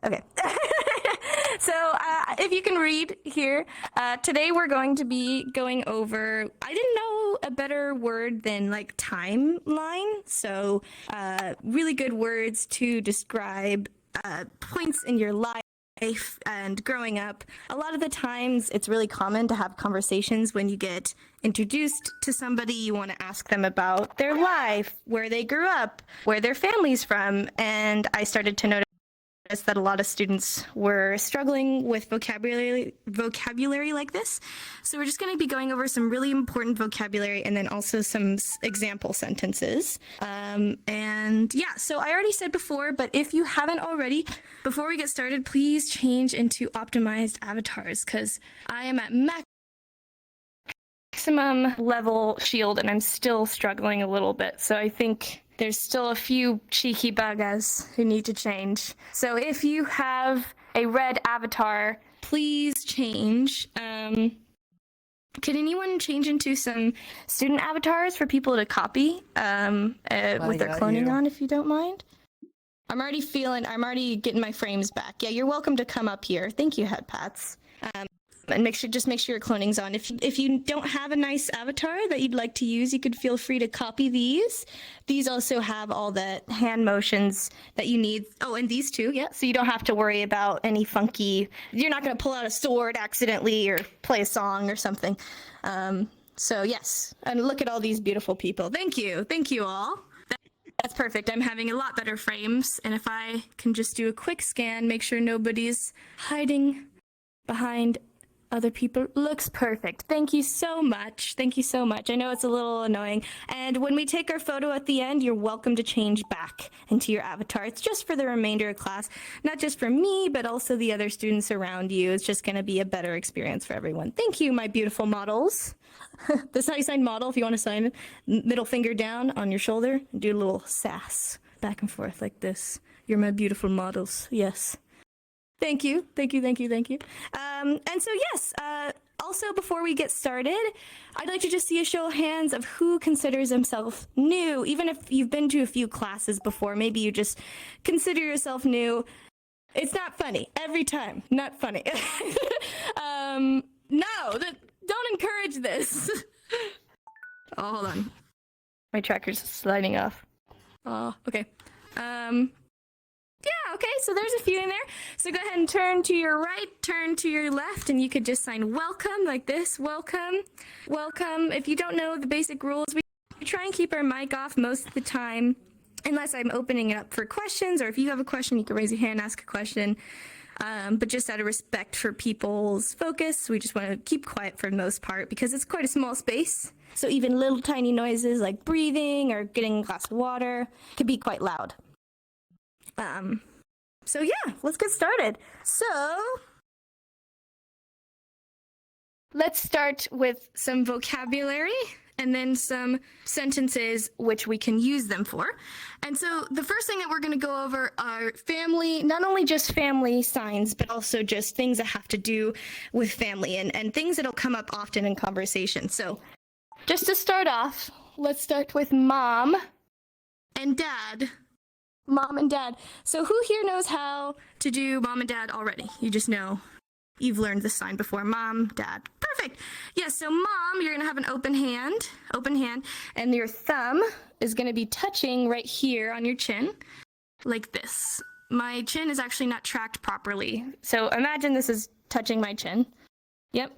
Okay. So if you can read here, today we're going to be going over, I didn't know a better word than like timeline. So really good words to describe points in your life and growing up. A lot of the times it's really common to have conversations when you get introduced to somebody. You want to ask them about their life, where they grew up, where their family's from. And I started to notice that a lot of students were struggling with vocabulary like this. So we're just going to be going over some really important vocabulary and then also some example sentences. And yeah, so I already said before, but if you haven't already, before we get started, please change into optimized avatars because I am at maximum level shield and I'm still struggling a little bit. So I think there's still a few cheeky buggers who need to change. So if you have a red avatar, please change. Can anyone change into some student avatars for people to copy with their cloning on, if you don't mind? I'm already getting my frames back. Yeah, you're welcome to come up here. Thank you, Headpats. And make sure your cloning's on. If you don't have a nice avatar that you'd like to use, you could feel free to copy these. These also have all the hand motions that you need. Oh, and these too, yeah. So you don't have to worry about any funky, you're not going to pull out a sword accidentally or play a song or something. So yes, and look at all these beautiful people. Thank you all. That's perfect. I'm having a lot better frames. And if I can just do a quick scan, make sure nobody's hiding behind other people. Looks perfect. Thank you so much. Thank you so much. I know it's a little annoying. And when we take our photo at the end, you're welcome to change back into your avatar. It's just for the remainder of class, not just for me, but also the other students around you. It's just going to be a better experience for everyone. Thank you, my beautiful models. This is how you sign model. If you want to sign it, middle finger down on your shoulder, do a little sass back and forth like this. You're my beautiful models. Yes. Thank you. And so yes, also before we get started, I'd like to just see a show of hands of who considers himself new. Even if you've been to a few classes before, maybe you just consider yourself new. It's not funny every time. Not funny. No, don't encourage this. Oh, hold on. My tracker's sliding off. Oh, okay. Yeah, okay, so there's a few in there. So go ahead and turn to your right, turn to your left, and you could just sign welcome like this. Welcome. Welcome. If you don't know the basic rules, we try and keep our mic off most of the time, unless I'm opening it up for questions, or if you have a question, you can raise your hand, ask a question. But just out of respect for people's focus, we just want to keep quiet for the most part because it's quite a small space. So even little tiny noises like breathing or getting a glass of water could be quite loud. So yeah, let's get started. So let's start with some vocabulary and then some sentences which we can use them for. And so the first thing that we're going to go over are family, not only just family signs, but also just things that have to do with family and things that'll come up often in conversation. So just to start off, let's start with mom and dad. Mom and dad. So who here knows how to do mom and dad already? You just know. You've learned this sign before. Mom, dad. Perfect. Yeah, so mom, you're going to have an open hand, and your thumb is going to be touching right here on your chin, like this. My chin is actually not tracked properly. So imagine this is touching my chin. Yep.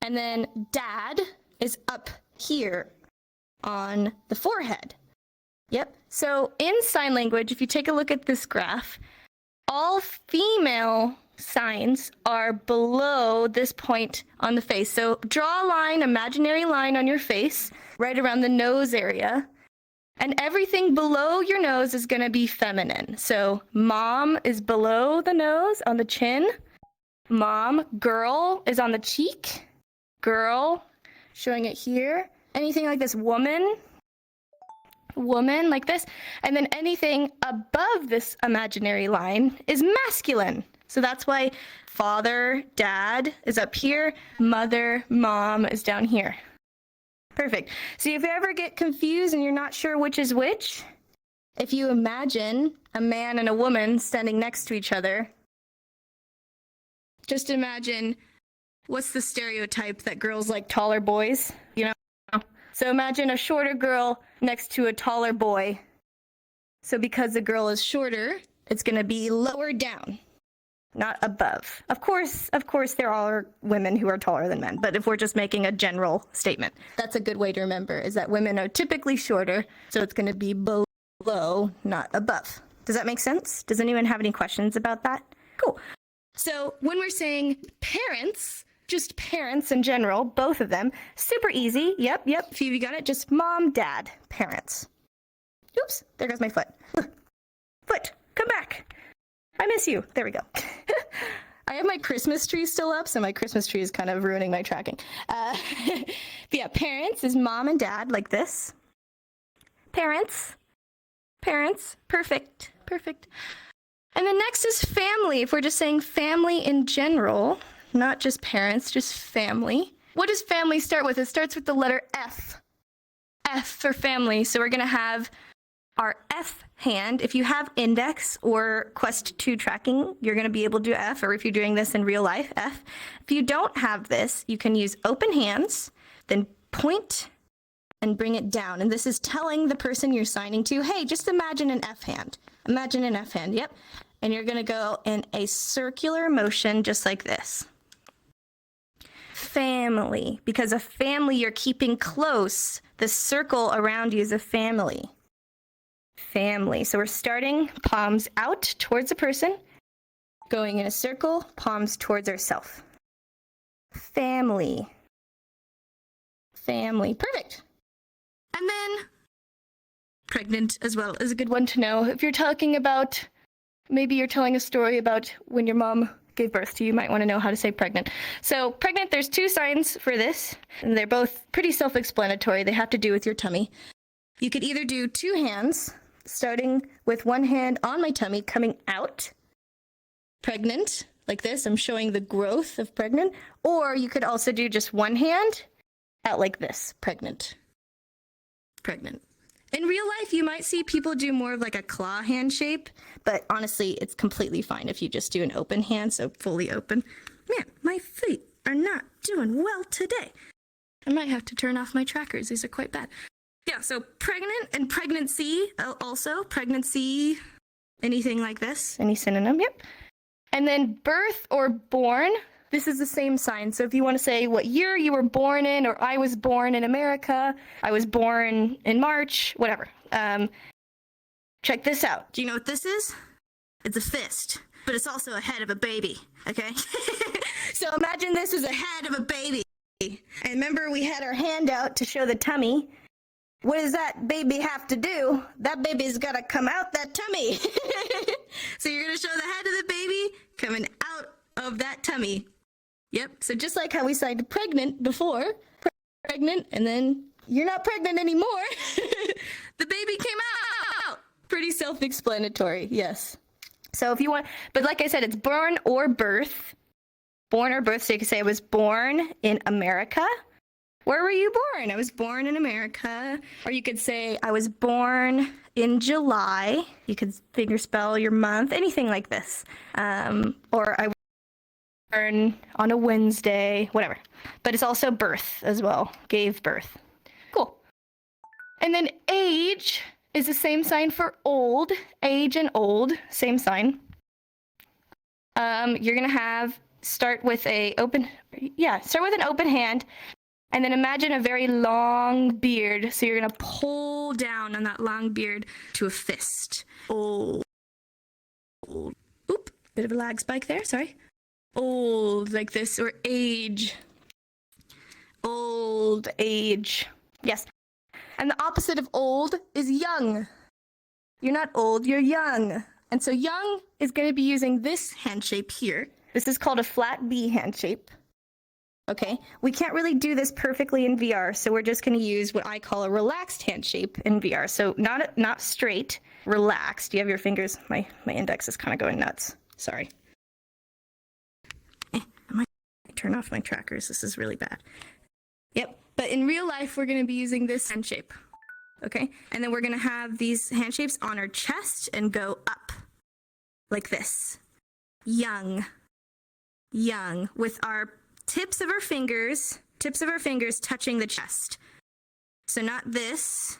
And then dad is up here on the forehead. Yep. So in sign language, if you take a look at this graph, all female signs are below this point on the face. So draw a line, imaginary line on your face, right around the nose area. And everything below your nose is going to be feminine. So mom is below the nose on the chin. Mom, girl is on the cheek. Girl, showing it here. Anything like this, woman like this, and then anything above this imaginary line is masculine. So that's why father, dad is up here, mother, mom is down here. Perfect. So if you ever get confused and you're not sure which is which, if you imagine a man and a woman standing next to each other, just imagine, what's the stereotype that girls like taller boys, you know? So imagine a shorter girl next to a taller boy. So because the girl is shorter, it's going to be lower down, not above. Of course, there are women who are taller than men, but if we're just making a general statement, that's a good way to remember, is that women are typically shorter, so it's going to be below, not above. Does that make sense? Does anyone have any questions about that? Cool. So when we're saying parents, just parents in general, both of them, super easy. Yep. If you got it, just mom, dad, parents. Oops, there goes my foot. Foot, come back. I miss you. There we go. I have my Christmas tree still up, so my Christmas tree is kind of ruining my tracking. But yeah, parents is mom and dad, like this. Parents. Perfect. And then next is family. If we're just saying family in general, not just parents, just family. What does family start with? It starts with the letter F. F for family. So we're going to have our F hand. If you have index or Quest 2 tracking, you're going to be able to do F, or if you're doing this in real life, F. If you don't have this, you can use open hands, then point and bring it down. And this is telling the person you're signing to, hey, just imagine an F hand. Imagine an F hand, yep. And you're going to go in a circular motion just like this. Family, because a family you're keeping close, the circle around you is a family. Family. So we're starting palms out towards the person, going in a circle, palms towards ourselves. Family. Perfect. And then pregnant as well is a good one to know. If you're talking about, maybe you're telling a story about when your mom gave birth to you, you might want to know how to say pregnant. So pregnant, there's two signs for this, and they're both pretty self-explanatory. They have to do with your tummy. You could either do two hands, starting with one hand on my tummy, coming out, pregnant, like this. I'm showing the growth of pregnant. Or you could also do just one hand out like this, pregnant. In real life, you might see people do more of like a claw hand shape, but honestly, it's completely fine if you just do an open hand, so fully open. Man, my feet are not doing well today. I might have to turn off my trackers. These are quite bad. Yeah, so pregnant and pregnancy, also pregnancy, anything like this, any synonym, yep. And then birth or born, this is the same sign. So if you want to say what year you were born in, or I was born in America, I was born in March, whatever. Check this out. Do you know what this is? It's a fist, but it's also a head of a baby, okay? So imagine this is a head of a baby. And remember, we had our hand out to show the tummy. What does that baby have to do? That baby's got to come out that tummy. So you're going to show the head of the baby coming out of that tummy. Yep. So just like how we signed pregnant before, pregnant, and then you're not pregnant anymore. The baby came out. Pretty self-explanatory, yes. So if you want, but like I said, it's born or birth. Born or birth, so you can say I was born in America. Where were you born? I was born in America. Or you could say I was born in July. You could fingerspell your month, anything like this. Or I was born on a Wednesday, whatever. But it's also birth as well. Gave birth. Cool. And then age is the same sign for old. Age and old, same sign. You're gonna have start with an open hand. And then imagine a very long beard. So you're going to pull down on that long beard to a fist. Old. Oop, bit of a lag spike there, sorry. Old, like this, or age. Old, age. Yes. And the opposite of old is young. You're not old, you're young. And so young is going to be using this hand shape here. This is called a flat B hand shape. Okay, we can't really do this perfectly in VR, so we're just going to use what I call a relaxed hand shape in VR. So not straight, relaxed. You have your fingers. My index is kind of going nuts. Sorry. I might turn off my trackers. This is really bad. Yep, but in real life, we're going to be using this hand shape. Okay, and then we're going to have these hand shapes on our chest and go up like this. Young. young, with our tips of our fingers touching the chest. So not this,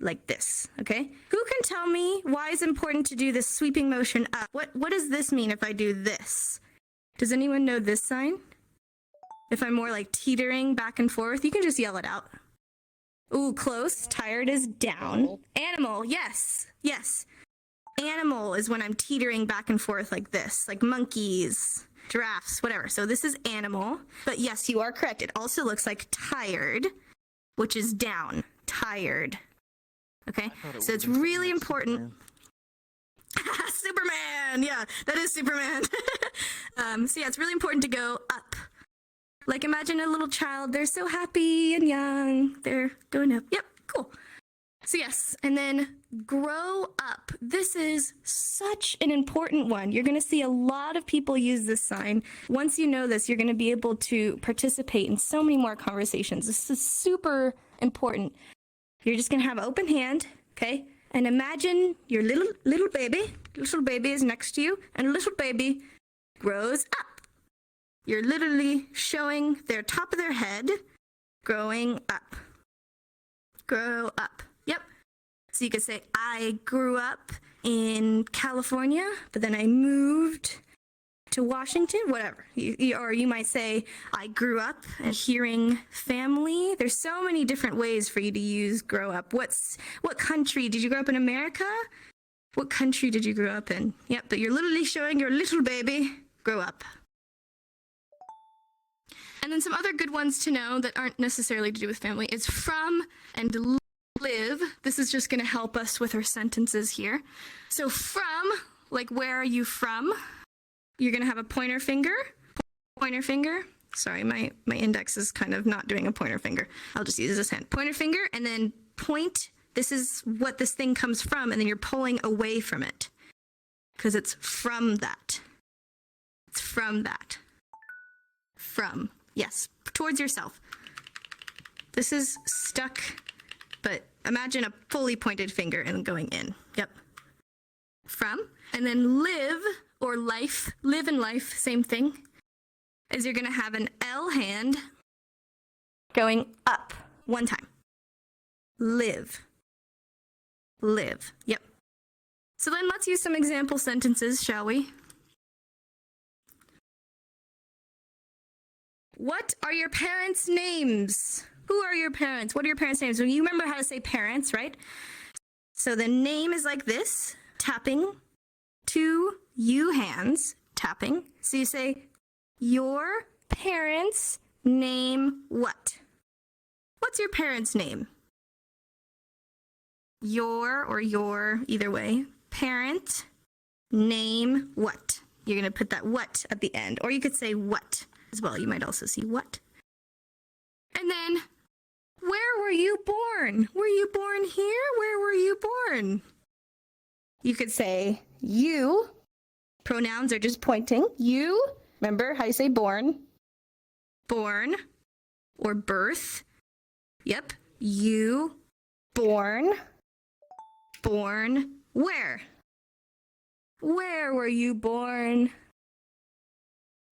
like this, okay? Who can tell me why it's important to do this sweeping motion up? What does this mean if I do this? Does anyone know this sign? If I'm more like teetering back and forth, you can just yell it out. Ooh, close. Tired is down. Animal, yes, yes. Animal is when I'm teetering back and forth like this, like monkeys, giraffes, whatever. So this is animal, but yes, you are correct. It also looks like tired, which is down, tired. Okay, so it's really important. Superman, yeah, that is Superman. So yeah, it's really important to go up. Like imagine a little child, they're so happy and young, they're going up. Yep, cool. So yes, and then grow up. This is such an important one. You're going to see a lot of people use this sign. Once you know this, you're going to be able to participate in so many more conversations. This is super important. You're just going to have an open hand, okay? And imagine your little baby is next to you, and little baby grows up. You're literally showing their top of their head growing up. Grow up. Yep. So you could say, I grew up in California, but then I moved to Washington, whatever. Or you might say, I grew up a hearing family. There's so many different ways for you to use grow up. What country? Did you grow up in America? What country did you grow up in? Yep, but you're literally showing your little baby grow up. And then some other good ones to know that aren't necessarily to do with family is from and live. This is just going to help us with our sentences here. So from, like where are you from? You're going to have a pointer finger. Sorry, my index is kind of not doing a pointer finger. I'll just use this hand. Pointer finger, and then point. This is what this thing comes from, and then you're pulling away from it because it's from that. It's from that. From. Yes, towards yourself. This is stuck, but imagine a fully pointed finger and going in. Yep. From. And then live or life, live and life, same thing, is you're going to have an L hand going up one time. Live. Live. Yep. So then let's use some example sentences, shall we? What are your parents' names? Who are your parents? What are your parents' names? Well, you remember how to say parents, right? So the name is like this, tapping, two you hands, tapping. So you say, your parents' name what? What's your parents' name? Your or your, either way. Parent, name what? You're going to put that what at the end. Or you could say what as well. You might also see what. And then, where were you born? Were you born here? Where were you born? You could say you. Pronouns are just pointing. You, remember how you say born? Born or birth. Yep. You, born. Born where? Where were you born?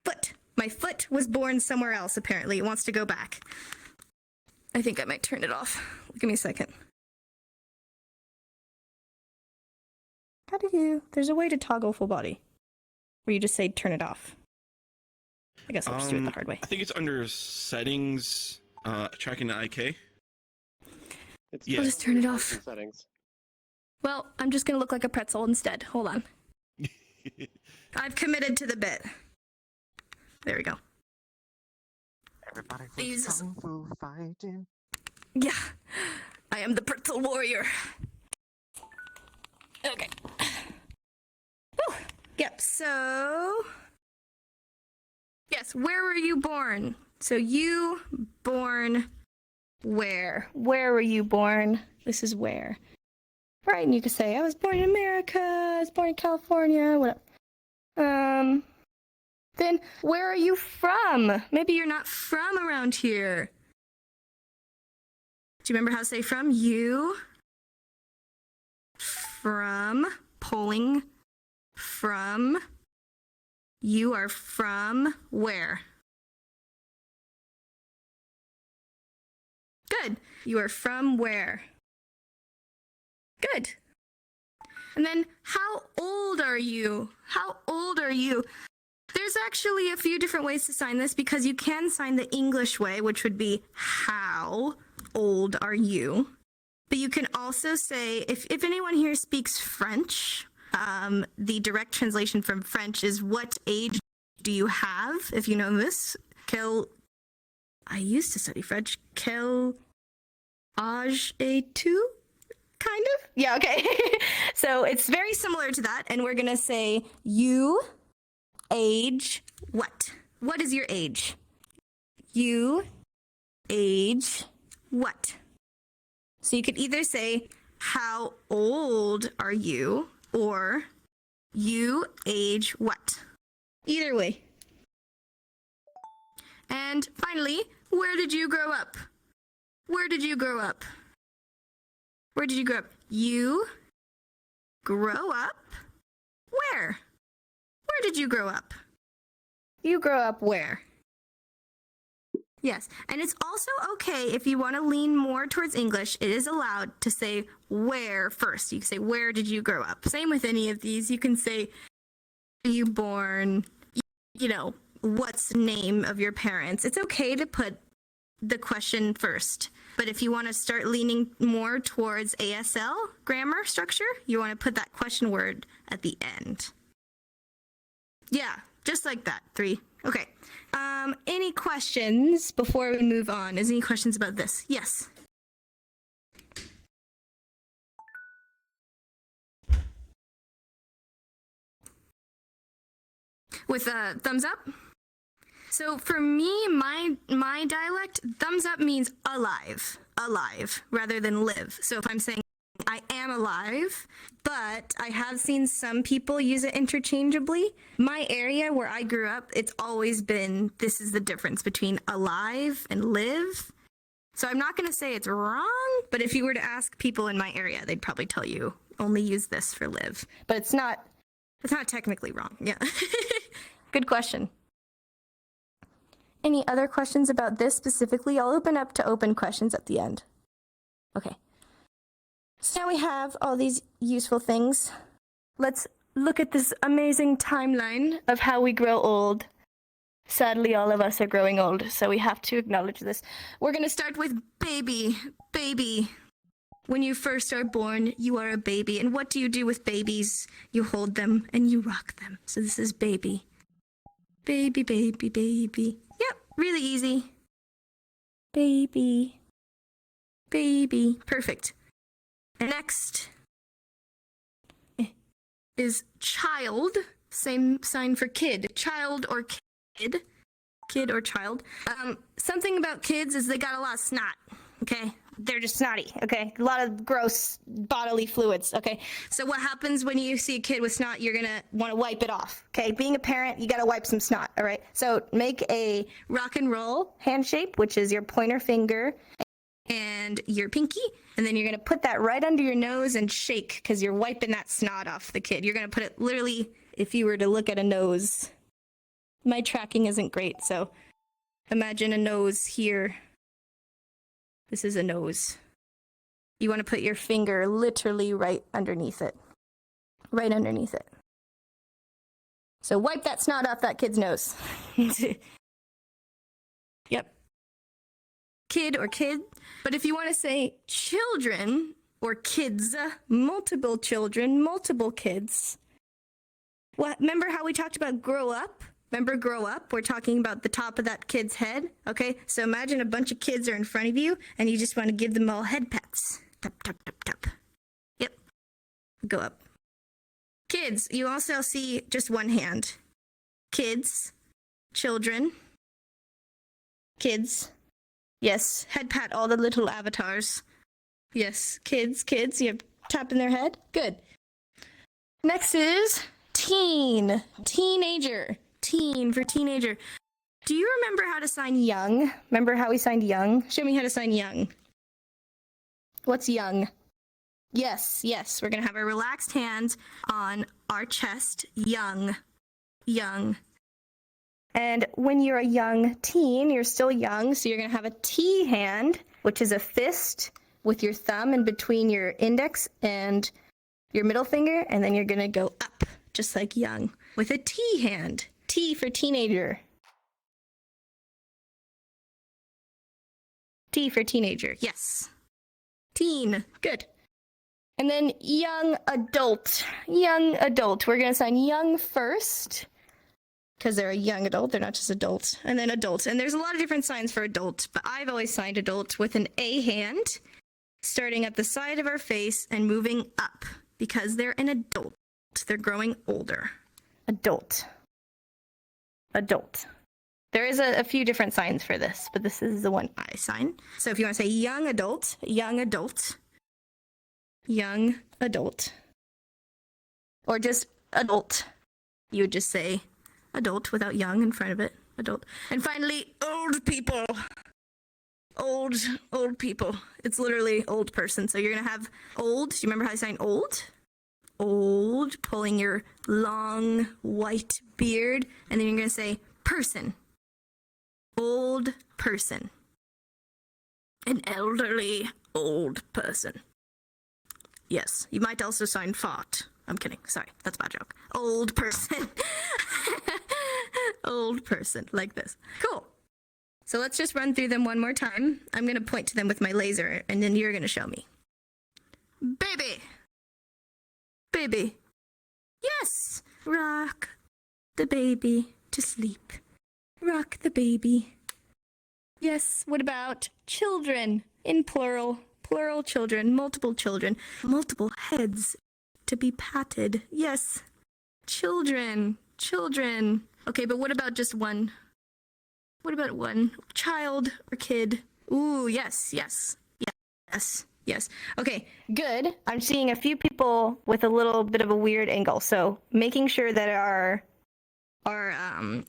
Foot. My foot was born somewhere else, apparently. It wants to go back. I think I might turn it off. Give me a second. How do you... There's a way to toggle full body. Where you just say turn it off. I guess I'll just do it the hard way. I think it's under settings, tracking the IK. I'll just turn it off. Settings. Well, I'm just going to look like a pretzel instead. Hold on. I've committed to the bit. There we go. Everybody was kung fu fighting. Yeah, I am the pretzel warrior. Okay. Whew. Yep, so... Yes, where were you born? So you born where? Where were you born? This is where. Right, and you could say, I was born in America, I was born in California, whatever. Then, where are you from? Maybe you're not from around here. Do you remember how to say from? You. From. Pulling. From. You are from where? Good. You are from where? Good. And then, how old are you? How old are you? There's actually a few different ways to sign this because you can sign the English way, which would be how old are you? But you can also say, if anyone here speaks French, the direct translation from French is what age do you have? If you know this, I used to study French. Quel âge es-tu? Kind of? Yeah, okay. So it's very similar to that. And we're going to say you age what? What is your age? You age what? So you could either say, how old are you? Or you age what? Either way. And finally, where did you grow up? Where did you grow up? Where did you grow up? You grow up where? Where did you grow up? You grow up where? Yes, and it's also okay if you want to lean more towards English, it is allowed to say where first. You can say, where did you grow up? Same with any of these. You can say, were you born? You know, what's the name of your parents? It's okay to put the question first. But if you want to start leaning more towards ASL grammar structure, you want to put that question word at the end. Yeah, just like that. 3. Okay. Any questions before we move on? Is any questions about this? Yes. With a thumbs up? So for me, my dialect, thumbs up means alive, rather than live. So if I'm saying I am alive, but I have seen some people use it interchangeably. My area where I grew up, it's always been, this is the difference between alive and live. So I'm not going to say it's wrong, but if you were to ask people in my area, they'd probably tell you only use this for live. But it's not technically wrong. Yeah. Good question. Any other questions about this specifically? I'll open up to open questions at the end. Okay. So now we have all these useful things. Let's look at this amazing timeline of how we grow old. Sadly, all of us are growing old, so we have to acknowledge this. We're going to start with baby. Baby. When you first are born, you are a baby. And what do you do with babies? You hold them and you rock them. So this is baby. Baby, baby, baby. Yep, really easy. Baby. Baby. Perfect. Next is child. Same sign for kid. Child or kid. Kid or child. Something about kids is they got a lot of snot. Okay? They're just snotty. Okay? A lot of gross bodily fluids. Okay? So what happens when you see a kid with snot? You're gonna want to wipe it off. Okay? Being a parent, you gotta wipe some snot. All right? So make a rock and roll hand shape, which is your pointer finger and your pinky, and then you're going to put that right under your nose and shake because you're wiping that snot off the kid. You're going to put it literally, if you were to look at a nose. My tracking isn't great, so imagine a nose here. This is a nose. You want to put your finger literally right underneath it. Right underneath it. So wipe that snot off that kid's nose. Yep. Kid or kid. But if you want to say children or kids, multiple children, multiple kids. Well, remember how we talked about grow up? Remember grow up? We're talking about the top of that kid's head. Okay, so imagine a bunch of kids are in front of you and you just want to give them all head pats. Tap, tap, tap, tap. Yep. Go up. Kids, you also see just one hand. Kids, children, kids. Yes, head pat all the little avatars. Yes, kids, you tapping their head. Good. Next is teen, teenager, teen for teenager. Do you remember how to sign young? Remember how we signed young? Show me how to sign young. What's young? Yes, we're going to have our relaxed hands on our chest. Young, young. And when you're a young teen, you're still young, so you're going to have a T hand, which is a fist with your thumb in between your index and your middle finger, and then you're going to go up, just like young, with a T hand. T for teenager. T for teenager, yes. Teen, good. And then young adult. Young adult. We're going to sign young first, because they're a young adult. They're not just adults. And then adult. And there's a lot of different signs for adult, but I've always signed adult with an A hand, starting at the side of our face and moving up, because they're an adult. They're growing older. Adult. Adult. There is a few different signs for this, but this is the one I sign. So if you want to say young adult, young adult, young adult, or just adult, you would just say adult without young in front of it, adult. And finally, old people. Old people. It's literally old person. So you're going to have old. Do you remember how I sign old? Old, pulling your long white beard, and then you're going to say person. Old person. An elderly old person. Yes, you might also sign fought. I'm kidding. Sorry, that's a bad joke. Old person. Old person, like this. Cool. So let's just run through them one more time. I'm going to point to them with my laser, and then you're going to show me. Baby. Baby. Yes. Rock the baby to sleep. Rock the baby. Yes. What about children in plural? Plural children, multiple heads to be patted. Yes. Children. Children. Okay, but what about just one? What about one? Child or kid? Ooh, yes. Yes. Okay, good. I'm seeing a few people with a little bit of a weird angle. So making sure that our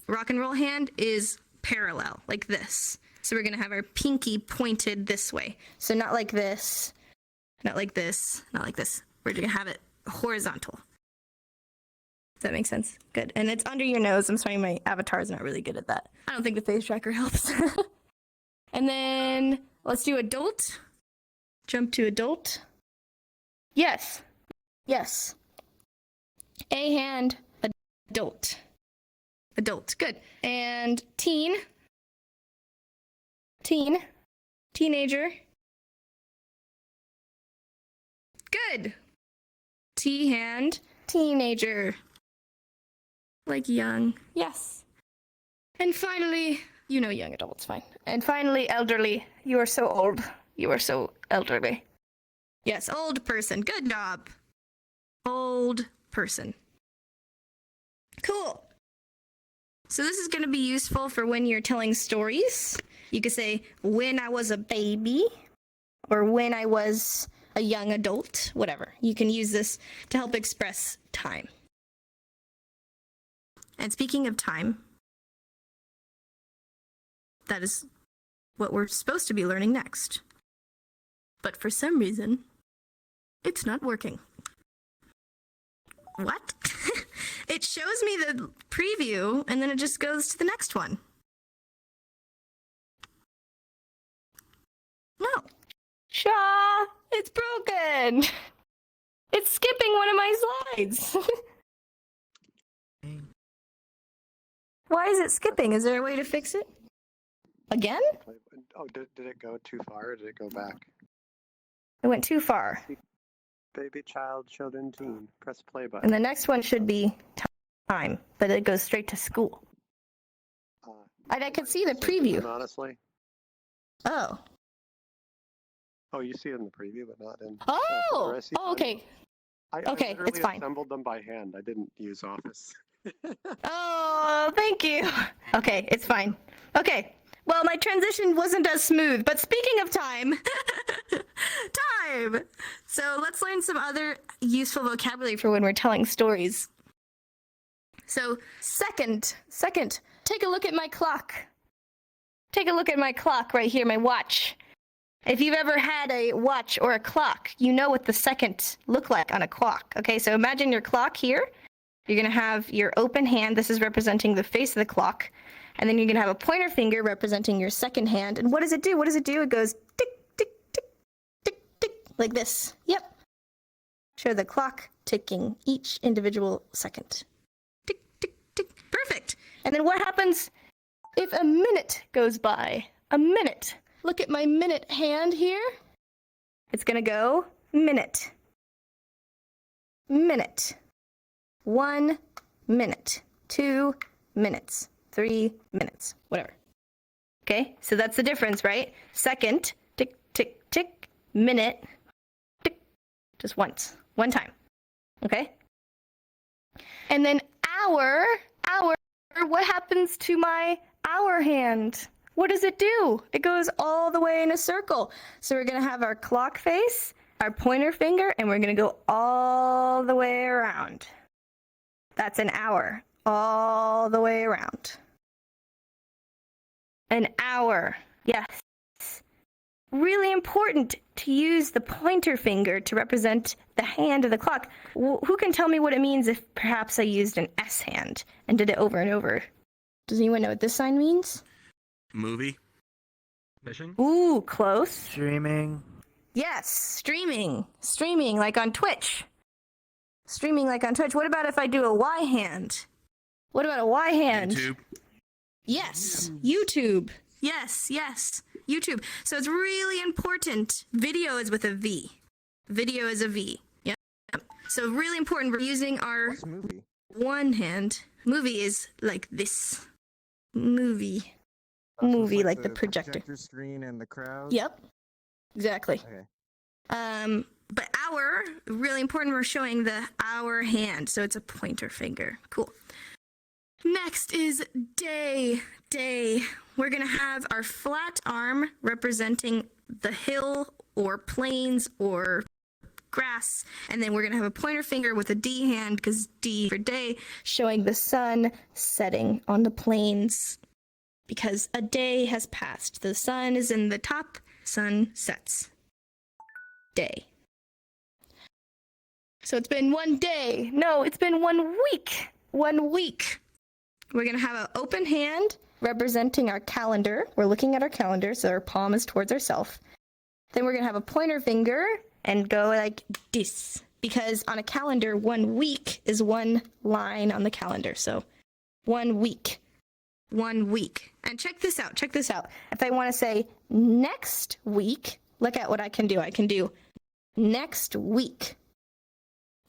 rock and roll hand is parallel, like this. So we're gonna have our pinky pointed this way. So not like this, not like this, not like this. We're gonna have it horizontal. Does that make sense? Good. And it's under your nose. I'm sorry, my avatar is not really good at that. I don't think the face tracker helps. And then let's do adult. Jump to adult. Yes. A hand, adult. Adult, good. And teen. Teenager. Good. T hand, teenager. Like young. Yes. And finally, you know young adult's fine. And finally, elderly. You are so old. You are so elderly. Yes, old person. Good job. Old person. Cool. So this is going to be useful for when you're telling stories. You could say, when I was a baby, or when I was a young adult, whatever. You can use this to help express time. And speaking of time, that is what we're supposed to be learning next. But for some reason, it's not working. What? It shows me the preview, and then it just goes to the next one. No. Shaw, it's broken. It's skipping one of my slides. Why is it skipping? Is there a way to fix it? Again? Oh, did it go too far or did it go back? It went too far. Baby, child, children, teen. Press play button. And the next one should be time, but it goes straight to school. I could see the preview. Honestly. Oh. Oh, you see it in the preview, but not in. Oh, okay. Okay, it's fine. I assembled them by hand. I didn't use Office. Oh, thank you. Okay, it's fine. Okay. Well, my transition wasn't as smooth, but speaking of time, time. So let's learn some other useful vocabulary for when we're telling stories. So second, take a look at my clock. Take a look at my clock right here, my watch. If you've ever had a watch or a clock, you know what the seconds look like on a clock. Okay, so imagine your clock here, You're going to have your open hand. This is representing the face of the clock. And then you're going to have a pointer finger representing your second hand. And what does it do? What does it do? It goes tick, tick, tick, tick, tick, like this. Yep. Show the clock ticking each individual second. Tick, tick, tick. Perfect. And then what happens if a minute goes by? A minute. Look at my minute hand here. It's going to go minute. Minute. 1 minute. 2 minutes. 3 minutes. Whatever. Okay, so that's the difference, right? Second, tick, tick, tick. Minute, tick. Just once. One time. Okay? And then hour. What happens to my hour hand? What does it do? It goes all the way in a circle. So we're going to have our clock face, our pointer finger, and we're going to go all the way around. That's an hour. All the way around. An hour. Yes. Really important to use the pointer finger to represent the hand of the clock. Who can tell me what it means if perhaps I used an S hand and did it over and over? Does anyone know what this sign means? Movie. Fishing. Ooh, close. Streaming. Yes, streaming. Streaming like on Twitch. Streaming like on Twitch. What about if I do a Y hand? What about a Y hand? YouTube. Yes, YouTube. Yes, YouTube. So it's really important. Video is with a V. Video is a V. Yep. So really important. We're using our What's movie? one hand. Movie is like this. Movie. Oh, so it's Movie like the the projector. screen and the crowd. Yep. Exactly. Okay. But hour, really important, we're showing the hour hand. So it's a pointer finger. Cool. Next is day. Day. We're going to have our flat arm representing the hill or plains or grass. And then we're going to have a pointer finger with a D hand, because D for day, showing the sun setting on the plains. Because a day has passed. The sun is in the top, sun sets. Day. So it's been 1 day. No, it's been 1 week. 1 week. We're going to have an open hand representing our calendar. We're looking at our calendar, so our palm is towards ourselves. Then we're going to have a pointer finger and go like this. Because on a calendar, 1 week is one line on the calendar. So 1 week. 1 week. And check this out. Check this out. If I want to say next week, look at what I can do. I can do next week.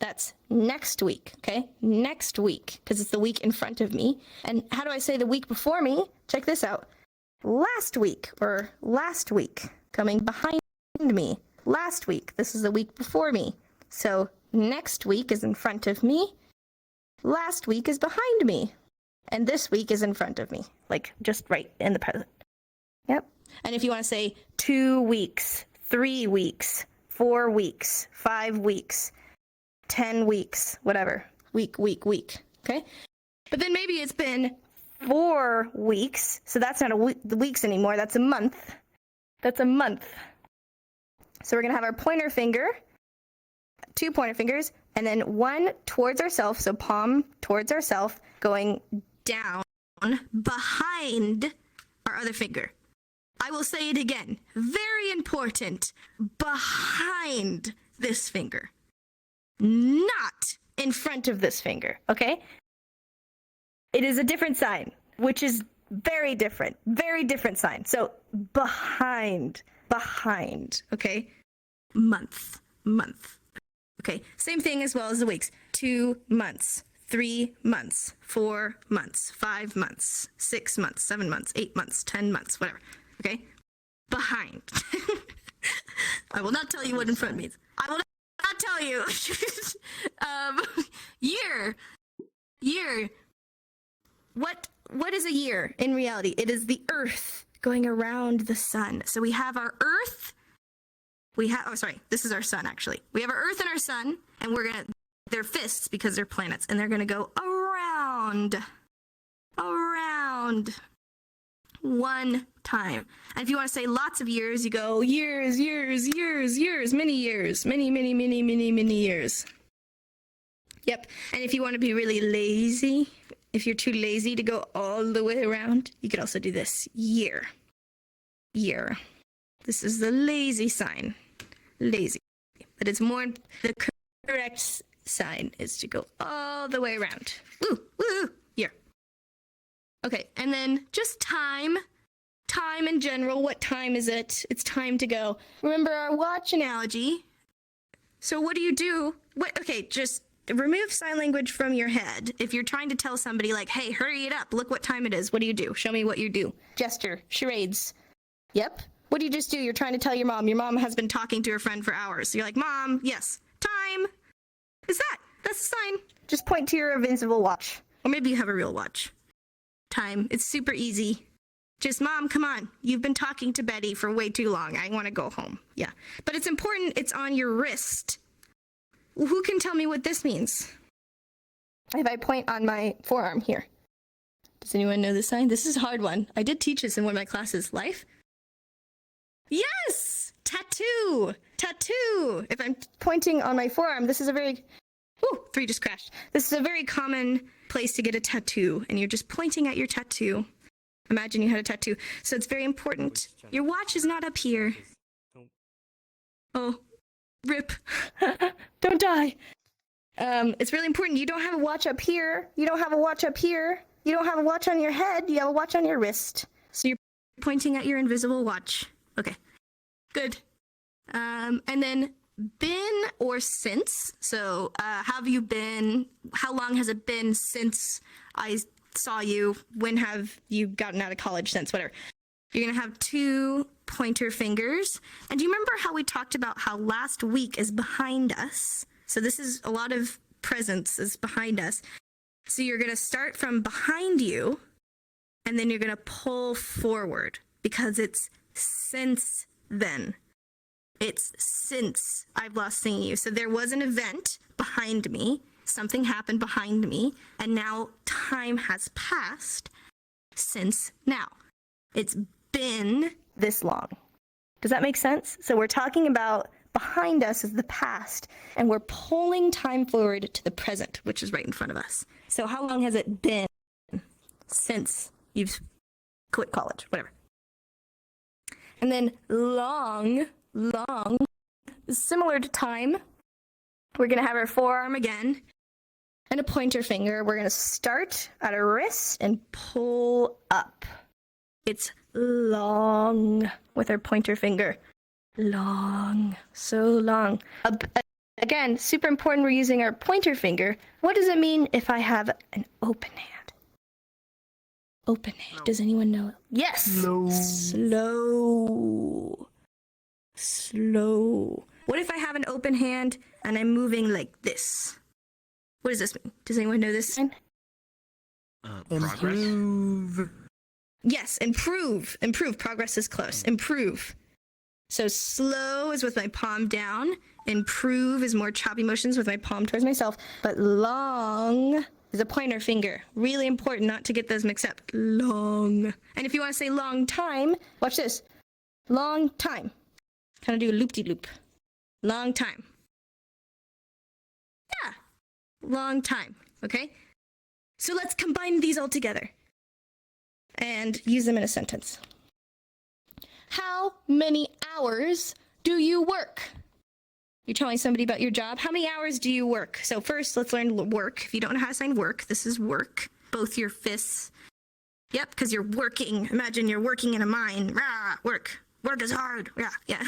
That's next week, okay? Next week, because it's the week in front of me. And how do I say the week before me? Check this out. Last week, or last week, coming behind me. Last week, this is the week before me. So next week is in front of me. Last week is behind me. And this week is in front of me, like just right in the present. Yep. And if you want to say 2 weeks, 3 weeks, 4 weeks, 5 weeks, 10 weeks, whatever. Week, okay? But then maybe it's been 4 weeks, so that's not the weeks anymore, that's a month. That's a month. So we're going to have our pointer finger, 2 pointer fingers, and then one towards ourselves, so palm towards ourselves, going down behind our other finger. I will say it again. Very important. Behind this finger. Not in front of this finger, okay? It is a different sign, which is very different sign. So behind, okay? Month. Okay, same thing as well as the weeks. 2 months, 3 months, 4 months, 5 months, 6 months, 7 months, 8 months, 10 months, whatever, okay? Behind. I will not tell you what in front means. I will not tell you. Year. What is a year in reality? It is the Earth going around the sun. So we have our Earth. This is our sun actually. We have our Earth and our sun, and they're fists because they're planets, and they're gonna go around one time. And if you want to say lots of years, you go years, many years, many years. Yep. And if you want to be really lazy, if you're too lazy to go all the way around, you could also do this. Year. Year. This is the lazy sign. Lazy. But it's more, the correct sign is to go all the way around. Woo, woo, year. Okay, and then just time. Time in general, what time is it? It's time to go. Remember our watch analogy. So what do you do? Okay, just remove sign language from your head. If you're trying to tell somebody like, hey, hurry it up, look what time it is. What do you do? Show me what you do. Gesture, charades. Yep. What do you just do? You're trying to tell your mom. Your mom has been talking to her friend for hours. So you're like, Mom, yes, time. Is that? That's the sign. Just point to your invincible watch. Or maybe you have a real watch. Time. It's super easy. Just, Mom, come on. You've been talking to Betty for way too long. I want to go home. Yeah. But it's important. It's on your wrist. Who can tell me what this means? If I point on my forearm here. Does anyone know this sign? This is a hard one. I did teach this in one of my classes. Life? Yes! Tattoo! Tattoo! If I'm pointing on my forearm, this is a very... Ooh, 3 just crashed. This is a very common place to get a tattoo, and you're just pointing at your tattoo. Imagine you had a tattoo. So it's very important. Your watch is not up here. Oh, rip. Don't die. It's really important. You don't have a watch up here. You don't have a watch up here. You don't have a watch on your head. You have a watch on your wrist. So you're pointing at your invisible watch. Okay, good. And then been or since. So have you been, how long has it been since I saw you? When have you gotten out of college since? Whatever. You're going to have 2 pointer fingers. And do you remember how we talked about how last week is behind us? So this is a lot of presence is behind us. So you're going to start from behind you, and then you're going to pull forward because it's since then. It's since I've last seen you. So there was an event behind me. Something happened behind me, and now time has passed since now. It's been this long. Does that make sense? So we're talking about behind us is the past, and we're pulling time forward to the present, which is right in front of us. So how long has it been since you've quit college? Whatever. And then long is similar to time. We're going to have our forearm again and a pointer finger. We're going to start at a wrist and pull up. It's long with our pointer finger. Long, so long. Again, super important, we're using our pointer finger. What does it mean if I have an open hand? Open hand. Does anyone know? Yes. Slow. What if I have an open hand and I'm moving like this? What does this mean? Does anyone know this sign? Progress. Improve. Yes, improve. Progress is close. Improve. So slow is with my palm down. Improve is more choppy motions with my palm towards myself. But long is a pointer finger. Really important not to get those mixed up. Long. And if you want to say long time, watch this. Long time. Kind of do a loop-de-loop. Long time. Yeah. Long time. Okay? So let's combine these all together and use them in a sentence. How many hours do you work? You're telling somebody about your job. How many hours do you work? So first, let's learn work. If you don't know how to sign work, this is work. Both your fists. Yep, because you're working. Imagine you're working in a mine. Rah, work. Work is hard. Yeah.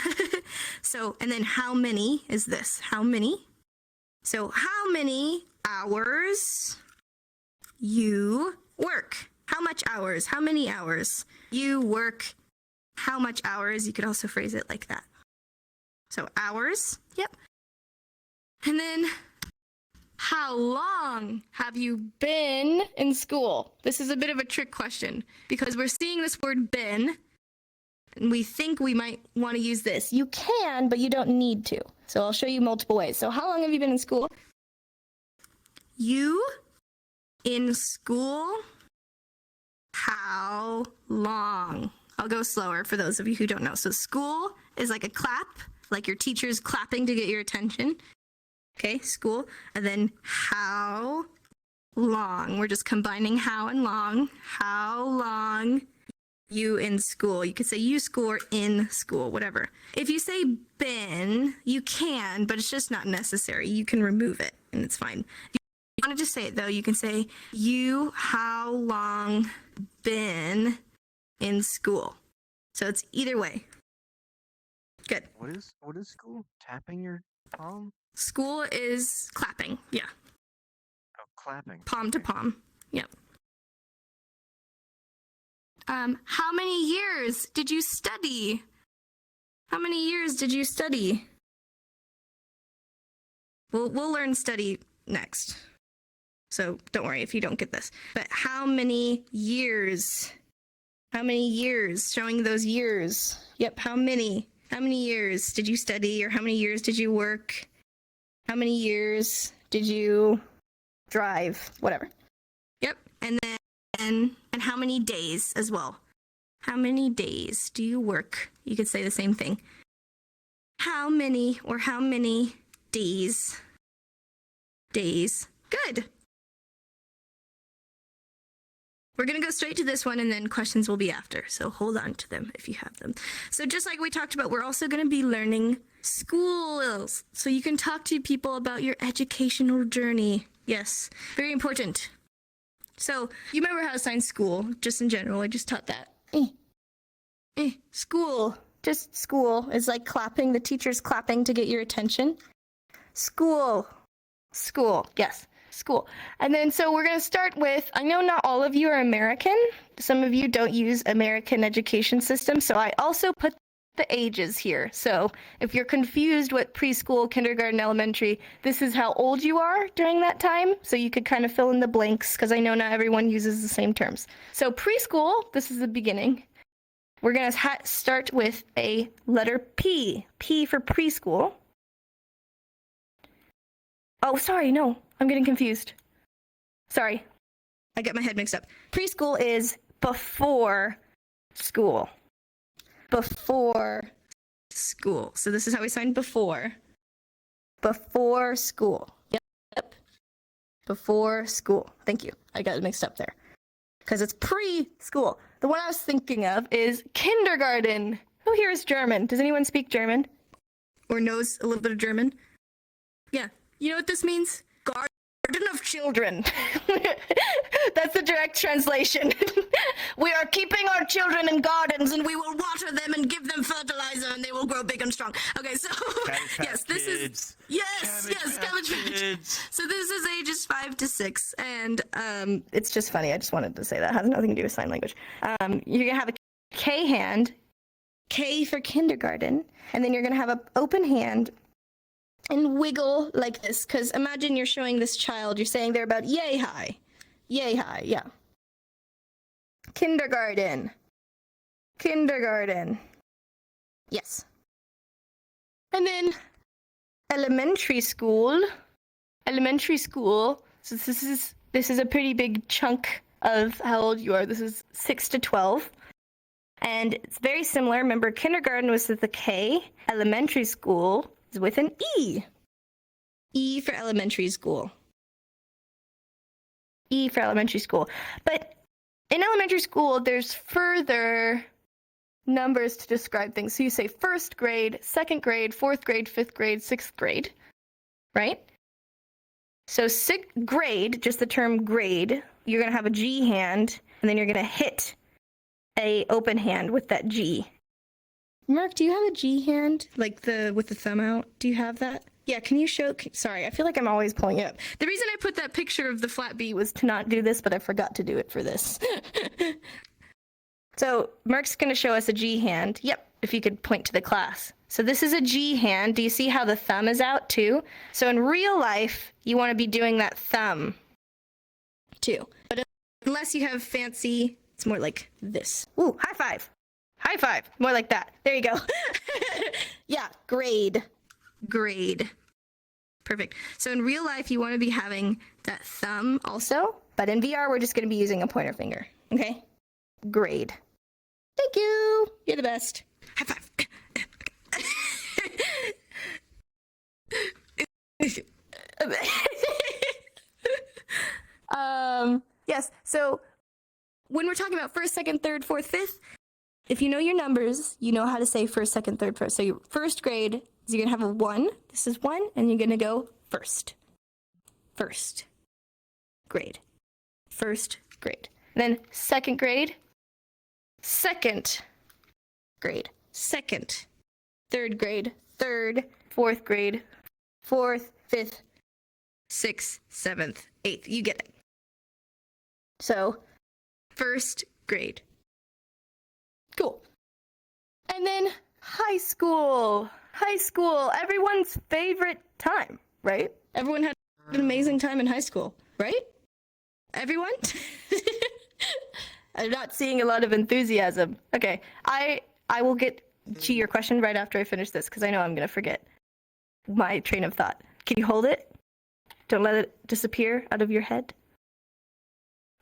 So, and then how many is this? How many? So how many hours you work? How much hours? How many hours? You work how much hours? You could also phrase it like that. So hours, yep. And then how long have you been in school? This is a bit of a trick question because we're seeing this word been and we think we might want to use this. You can, but you don't need to. So I'll show you multiple ways. So how long have you been in school? You in school? How long? I'll go slower for those of you who don't know. So school is like a clap, like your teacher's clapping to get your attention. Okay, school. And then how long. We're just combining how and long. How long you in school. You could say you school or in school, whatever. If you say been, you can, but it's just not necessary. You can remove it and it's fine. If you want to just say it though, you can say you how long been in school. So it's either way. Good. What is school? Tapping your palm? School is clapping. Yeah. Oh, clapping. Palm to palm. Yep. How many years did you study? How many years did you study? We'll learn study next. So don't worry if you don't get this. But how many years? How many years? Showing those years. Yep, how many? How many years did you study, or how many years did you work? How many years did you drive? Whatever. Yep, and how many days as well. How many days do you work? You could say the same thing. How many or how many days? Days. Good. We're going to go straight to this one and then questions will be after. So hold on to them if you have them. So just like we talked about, we're also going to be learning schools. So you can talk to people about your educational journey. Yes, very important. So you remember how to sign school, just in general. I just taught that. School. Just school is like clapping. The teacher's clapping to get your attention. School. School. Yes. School. And then so we're going to start with, I know not all of you are American. Some of you don't use American education system. So I also put the ages here. So if you're confused what preschool, kindergarten, elementary, this is how old you are during that time. So you could kind of fill in the blanks because I know not everyone uses the same terms. So preschool, this is the beginning. We're going to start with a letter P. P for preschool. Oh, sorry, no, I'm getting confused. Sorry, I get my head mixed up. Preschool is before school. Before school. So this is how we sign before. Before school. Yep. Before school. Thank you. I got it mixed up there. Because it's preschool. The one I was thinking of is kindergarten. Who here is German? Does anyone speak German? Or knows a little bit of German? Yeah. You know what this means? Garden of children. That's the direct translation. We are keeping our children in gardens and we will water them and give them fertilizer and they will grow big and strong. Okay, so yes, this is Cabbage Patch. So this is ages 5 to 6 and it's just funny. I just wanted to say that. It has nothing to do with sign language. You're gonna have a K hand, K for kindergarten, and then you're gonna have an open hand and wiggle like this, because imagine you're showing this child, you're saying they're about yay high, yeah. Kindergarten, yes. And then elementary school, so this is a pretty big chunk of how old you are. This is 6 to 12. And it's very similar. Remember, kindergarten was with a K, elementary school is with an E. E for elementary school. E for elementary school. But in elementary school, there's further numbers to describe things. So you say first grade, second grade, fourth grade, fifth grade, sixth grade, right? So sixth grade, just the term grade, you're going to have a G hand, and then you're going to hit a open hand with that G. Mark, do you have a G hand, like with the thumb out? Do you have that? Yeah, can you show? Sorry, I feel like I'm always pulling it up. The reason I put that picture of the flat B was to not do this, but I forgot to do it for this. So Mark's going to show us a G hand. Yep, if you could point to the class. So this is a G hand. Do you see how the thumb is out too? So in real life, you want to be doing that thumb too. But unless you have fancy, it's more like this. Ooh, high five. High five. More like that. There you go. Yeah, grade. Perfect. So in real life, you want to be having that thumb also, but in VR, we're just going to be using a pointer finger. Okay? Grade. Thank you. You're the best. High five. Yes, so when we're talking about first, second, third, fourth, fifth, if you know your numbers, you know how to say first, second, third, first. So your first grade is you're going to have a 1. This is 1, and you're going to go first. First grade. First grade. Then second grade. Second grade. Second. Third grade. Third. Fourth grade. Fourth. Fifth. Sixth. Seventh. Eighth. You get it. So, first grade. Cool. And then high school. High school. Everyone's favorite time, right? Everyone had an amazing time in high school, right? Everyone? I'm not seeing a lot of enthusiasm. Okay, I will get to your question right after I finish this because I know I'm going to forget my train of thought. Can you hold it? Don't let it disappear out of your head.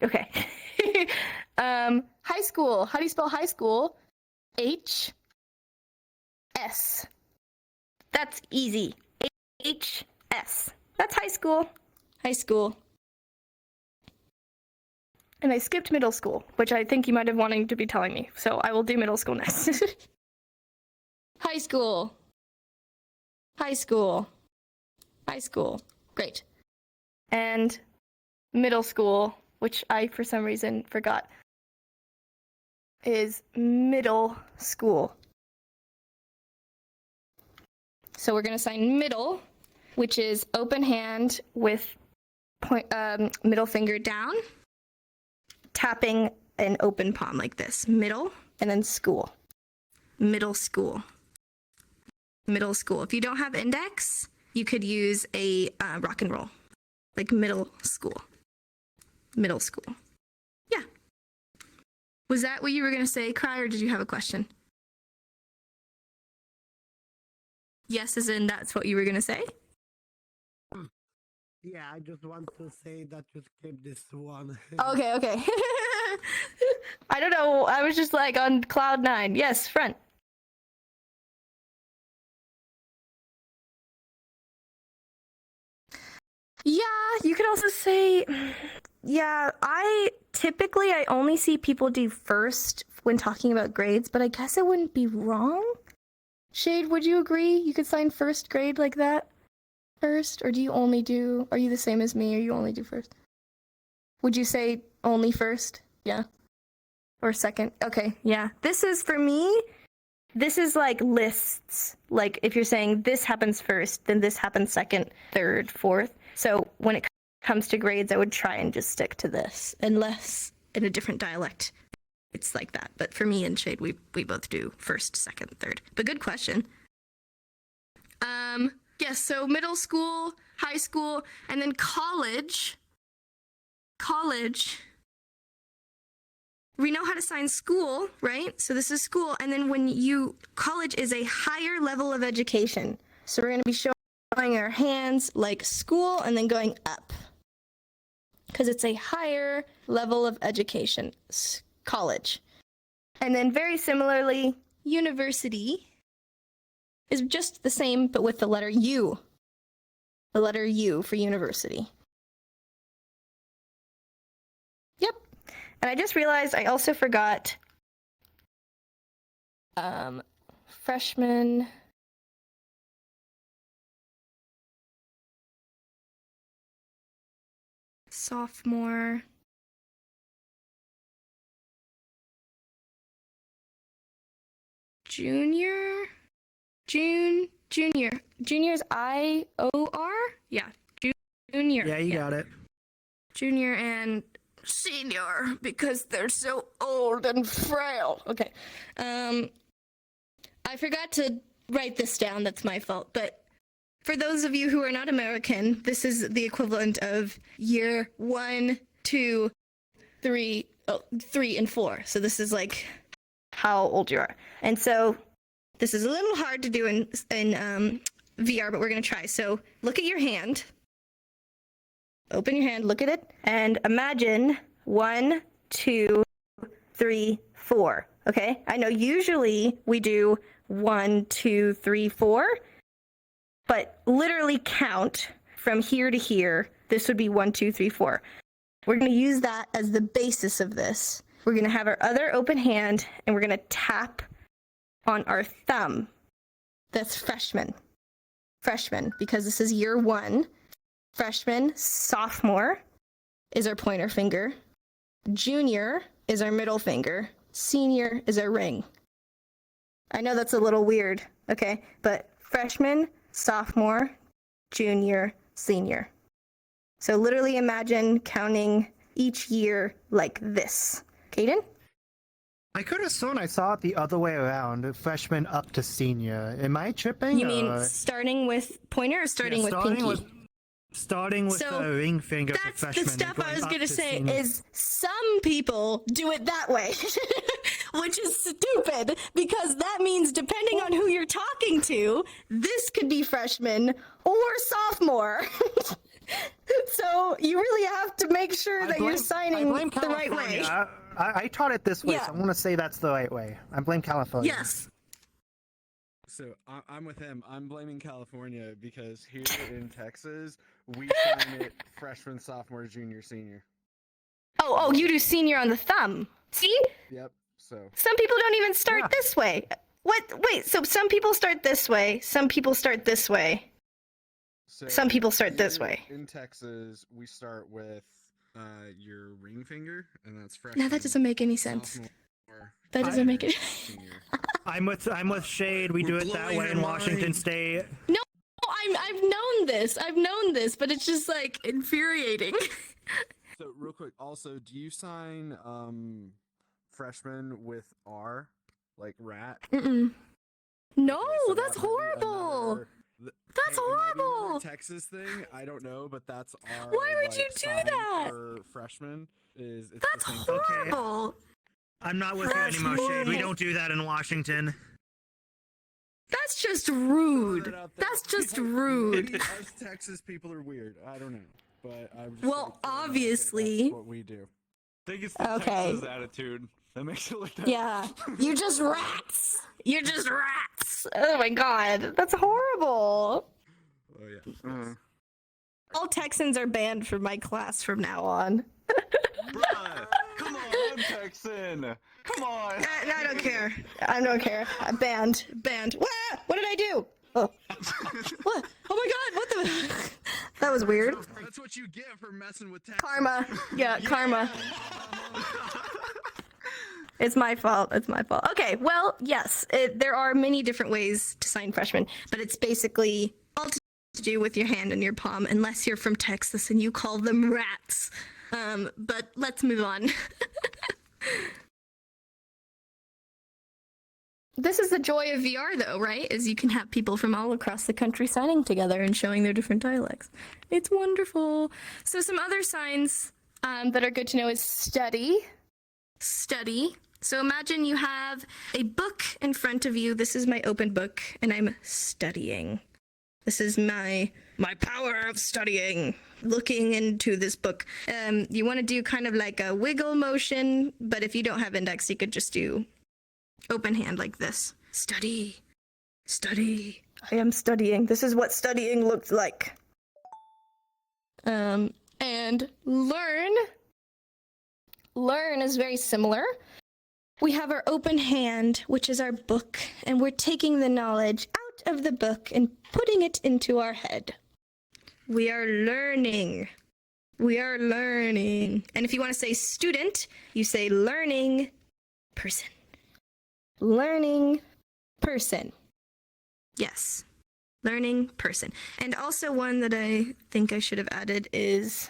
Okay. High school. How do you spell high school? H-S. That's easy. H-S. That's high school. High school. And I skipped middle school, which I think you might have wanted to be telling me. So I will do middle school next. High school. High school. High school. Great. And middle school, which I, for some reason, forgot, is middle school. So we're going to sign middle, which is open hand with middle finger down, tapping an open palm like this. Middle, and then school. Middle school. Middle school. If you don't have index, you could use a rock and roll, like middle school. Middle school. Yeah. Was that what you were going to say, Cry, or did you have a question? Yes, as in that's what you were going to say? Yeah, I just want to say that you skipped this one. Okay. I don't know. I was just like on cloud 9. Yes, front. Yeah, you could also say, yeah, I only see people do first when talking about grades, but I guess it wouldn't be wrong. Shade, would you agree? You could sign first grade like that first, or are you the same as me, or you only do first? Would you say only first? Yeah. Or second? Okay, yeah. This is, for me, this is like lists. Like if you're saying this happens first, then this happens second, third, fourth. So when it comes to grades, I would try and just stick to this, unless in a different dialect it's like that. But for me and Shade, we both do first, second, third. But good question. Yes, so middle school, high school, and then college. College. We know how to sign school, right? So this is school, and then college is a higher level of education. So we're going to be showing our hands like school and then going up. Because it's a higher level of education, college. And then very similarly, university is just the same, but with the letter U. The letter U for university. Yep. And I just realized I also forgot freshman, sophomore, junior. Junior's I-O-R? Yeah, junior. Yeah, you got it. Junior and senior, because they're so old and frail. Okay. I forgot to write this down. That's my fault. But for those of you who are not American, this is the equivalent of year 1, 2, 3, 3, and 4. So this is like how old you are. And so this is a little hard to do in VR, but we're going to try. So look at your hand. Open your hand, look at it, and imagine 1, 2, 3, 4. Okay? I know usually we do 1, 2, 3, 4, but literally count from here to here, this would be 1, 2, 3, 4. We're going to use that as the basis of this. We're going to have our other open hand, and we're going to tap on our thumb. That's freshman. Freshman, because this is year 1. Freshman, sophomore is our pointer finger. Junior is our middle finger. Senior is our ring. I know that's a little weird, okay? But freshman, sophomore, junior, senior. So literally imagine counting each year like this. Caden? I could have sworn I saw it the other way around, freshman up to senior. Am I tripping? You mean starting with pointer or starting with pinky? Starting with So, the ring finger for That's freshman. the stuff I going was up going to to say senior. is some people do it that way, which is stupid because that means depending on who you're talking to, this could be freshman or sophomore. So you really have to make sure that you're signing the right way. I taught it this way, Yeah. so I'm going to say that's the right way. I blame California. Yes. So I'm with him. I'm blaming California because here in Texas, we sign it freshman, sophomore, junior, senior. Oh, you do senior on the thumb. See? Yep. So Some people don't even start Yeah. this way. What? Wait, so some people start this way, some people start this way. Some people start this here way. In Texas, we start with your ring finger, and that's freshman. No, that doesn't make any sense. sophomore, That doesn't make junior, it. senior. I'm with Shade. We do We're it that blowing way in her Washington mind. State. No, I've known this. I've known this, but it's just like infuriating. So real quick, also, do you sign freshman with R, like rat? Mm-mm. No, Okay, so that's that might be horrible. another- That's it might be another horrible. Texas thing, I don't know, but that's our. Why would you like, do sign that? For freshmen is it's That's the same thing. horrible. I'm not with That's you anymore, Shade. We horrible. don't do that in Washington. That's just Throw rude. it out there. That's just Maybe rude. us Texas people are weird. I don't know, but I'm just Well, like, throwing it out there. obviously- That's what we do. I think it's the Okay. Texas attitude that makes it look that. Yeah, you're just rats. You're just rats. Oh my god, that's horrible. Oh yeah. Mm. All Texans are banned from my class from now on. Bruh, come on, I'm Texan. Come on. I don't care. I don't care. Banned. Banned. What did I do? Oh. What? Oh my god, what the? That was weird. That's what you get for messing with Texas. Karma. Yeah, karma. It's my fault. It's my fault. Okay, well, yes, there are many different ways to sign freshmen, but it's basically all to do with your hand and your palm, unless you're from Texas and you call them rats. But let's move on. This is the joy of VR, though, right? Is you can have people from all across the country signing together and showing their different dialects. It's wonderful. So some other signs that are good to know is study. Study. So imagine you have a book in front of you. This is my open book, and I'm studying. This is my power of studying, looking into this book. You want to do kind of like a wiggle motion, but if you don't have index, you could just do open hand like this. Study. Study. I am studying. This is what studying looks like. And learn. Learn is very similar. We have our open hand, which is our book, and we're taking the knowledge out of the book and putting it into our head. We are learning. We are learning. And if you want to say student, you say learning person. Learning person. Yes. Learning person. And also one that I think I should have added is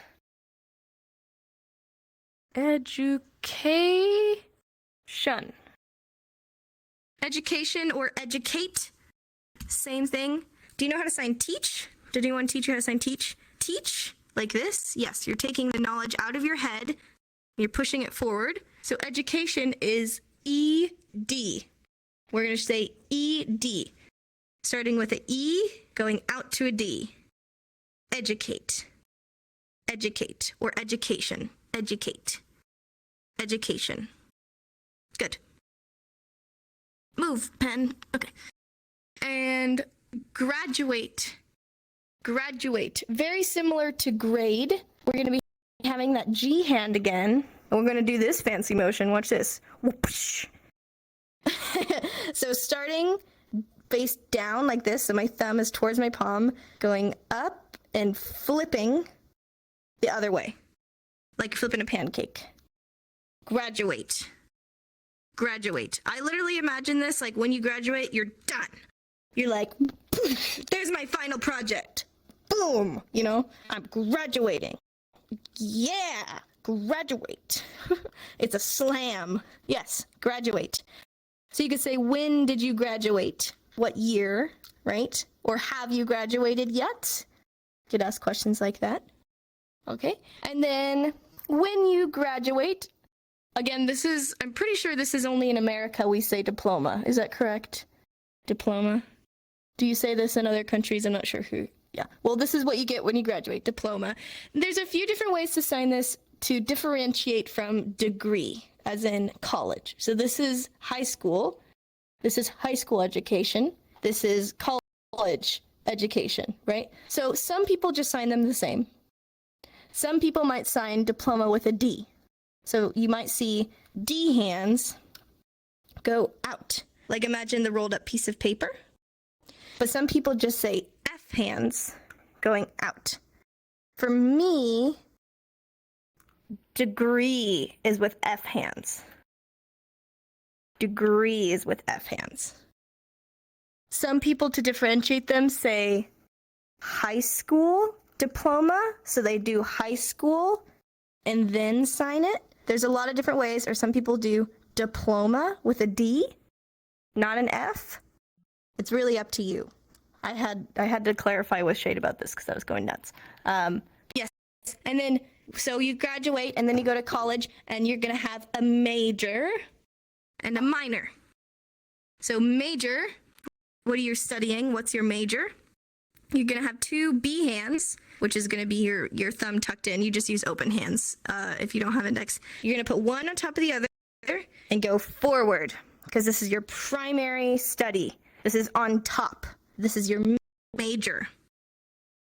education. Education or educate. Same thing. Do you know how to sign teach? Did anyone teach you how to sign teach? Teach, like this. Yes, you're taking the knowledge out of your head. You're pushing it forward. So education is ED. We're going to say ED. Starting with an E, going out to a D. Educate. Educate. Or education. Educate. Education. Good. Move, pen. Okay. And graduate. Graduate. Very similar to grade. We're going to be having that G hand again. And we're going to do this fancy motion. Watch this. Whoosh. So starting face down like this, so my thumb is towards my palm, going up and flipping the other way, like flipping a pancake. Graduate. Graduate. I literally imagine this like when you graduate, you're done. You're like, there's my final project. Boom. You know, I'm graduating. Yeah, graduate. It's a slam. Yes, graduate. So you could say, when did you graduate? What year, right? Or have you graduated yet? You could ask questions like that. Okay. And then when you graduate, again, I'm pretty sure this is only in America we say diploma. Is that correct? Diploma. Do you say this in other countries? I'm not sure who. Yeah. Well, this is what you get when you graduate, diploma. There's a few different ways to sign this to differentiate from degree, as in college. So this is high school. This is high school education. This is college education, right? So some people just sign them the same. Some people might sign diploma with a D. So you might see D hands go out. Like imagine the rolled up piece of paper. But some people just say F hands going out. For me, degree is with F hands. Degree is with F hands. Some people, to differentiate them, say high school diploma. So they do high school and then sign it. There's a lot of different ways, or some people do diploma with a D, not an F. It's really up to you. I had to clarify with Shade about this because I was going nuts. Yes, and then so you graduate and then you go to college and you're gonna have a major and a minor. So major, what are you studying? What's your major? You're gonna have two B hands, which is gonna be your thumb tucked in. You just use open hands if you don't have index. You're gonna put one on top of the other and go forward because this is your primary study. This is on top. This is your major.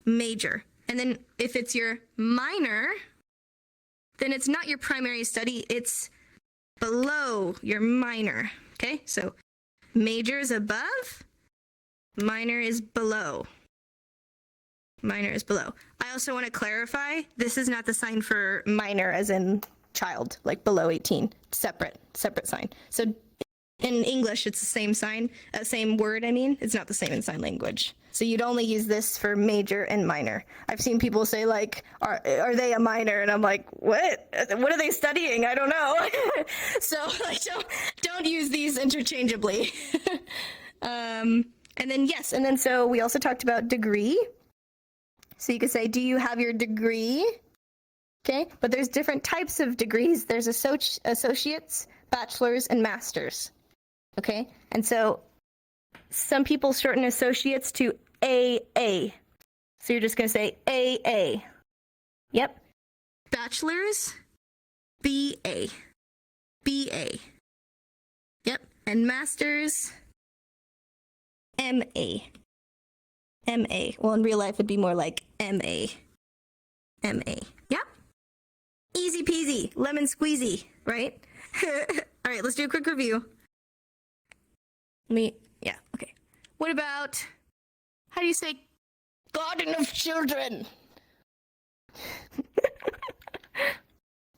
Major. And then if it's your minor, then it's not your primary study, it's below your minor. Okay? So major is above, minor is below. Minor is below. I also want to clarify, this is not the sign for minor as in child, like below 18. Separate sign. So in English, it's the same sign, same word, I mean. It's not the same in sign language. So you'd only use this for major and minor. I've seen people say, like, are they a minor? And I'm like, what? What are they studying? I don't know. So like, don't use these interchangeably. And then, yes, and then so we also talked about degree. So you could say, do you have your degree? Okay, but there's different types of degrees. There's associates, bachelors, and masters. Okay, and so some people shorten associates to AA. So you're just going to say AA. Yep. Bachelors, BA. BA. Yep. And masters, MA. MA. Well, in real life, it'd be more like MA. MA. Yep. Easy peasy, lemon squeezy, right? All right, let's do a quick review. Yeah, okay. What about, how do you say garden of children?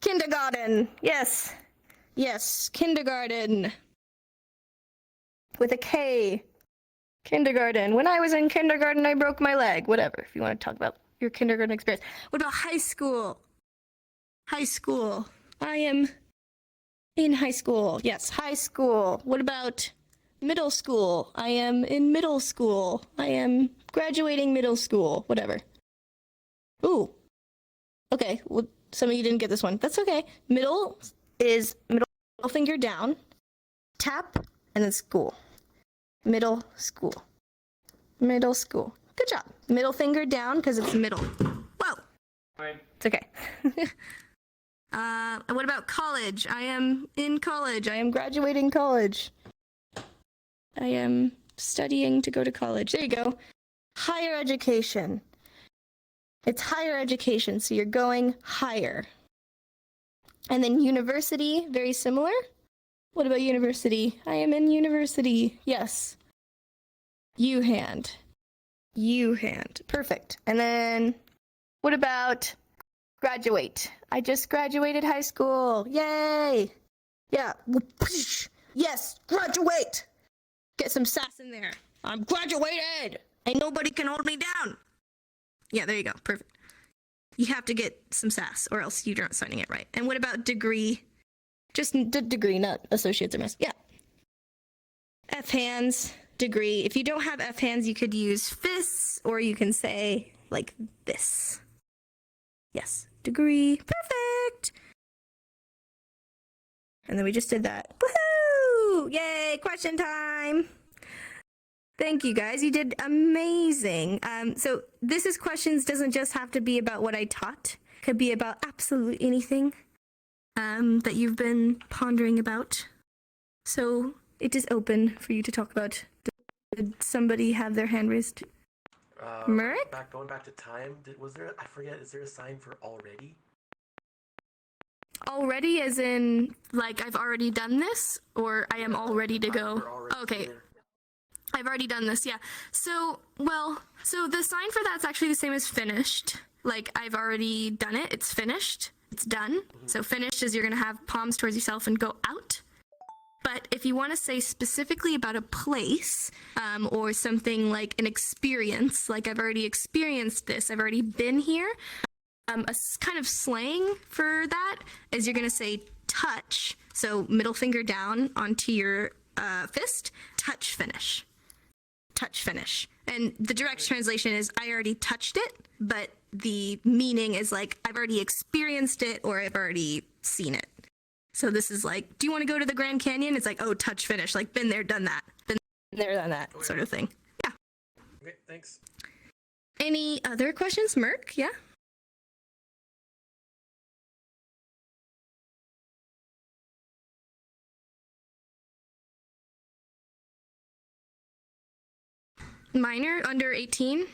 Kindergarten, yes. Yes, kindergarten. With a K. Kindergarten. When I was in kindergarten, I broke my leg. Whatever, if you want to talk about your kindergarten experience. What about high school? High school. I am in high school. Yes, high school. What about middle school? I am in middle school. I am graduating middle school. Whatever. Ooh. Okay, well, some of you didn't get this one. That's okay. Middle is middle finger down, tap, and then school. Middle school. Middle school. Good job. Middle finger down because it's middle. Whoa. Fine. It's okay. What about college? I am in college. I am graduating college. I am studying to go to college. There you go. Higher education. It's higher education, so you're going higher. And then university, very similar. What about university? I am in university. Yes. U hand. U hand. Perfect. And then what about graduate? I just graduated high school. Yay. Yeah. Yes, graduate. Get some sass in there. I'm graduated. And nobody can hold me down. Yeah, there you go. Perfect. You have to get some sass or else you're not signing it right. And what about degree? Just degree, not associates or master. Yeah. F hands, degree. If you don't have F hands, you could use fists or you can say like this. Yes, degree. Perfect. And then we just did that. Woohoo! Yay, question time. Thank you guys. You did amazing. So this is questions doesn't just have to be about what I taught. It could be about absolutely anything that you've been pondering about. So it is open for you to talk about. Did somebody have their hand raised? Merrick? Going back to time, was there, I forget, is there a sign for already? Already as in, like, I've already done this? Or I am all ready to go? Okay. Here. I've already done this, yeah. So, well, so the sign for that's actually the same as finished. Like, I've already done it. It's finished. It's done. So finished is you're going to have palms towards yourself and go out. But if you want to say specifically about a place or something like an experience, like I've already experienced this, I've already been here, kind of slang for that is you're going to say touch. So middle finger down onto your fist, touch finish. Touch finish. And the direct translation is I already touched it, but the meaning is like I've already experienced it or I've already seen it. So this is like, do you want to go to the Grand Canyon? It's like, oh, touch finish, like been there, done that. Been there, done that sort of thing. Yeah. Okay, thanks. Any other questions, Merc? Yeah? Minor, under 18?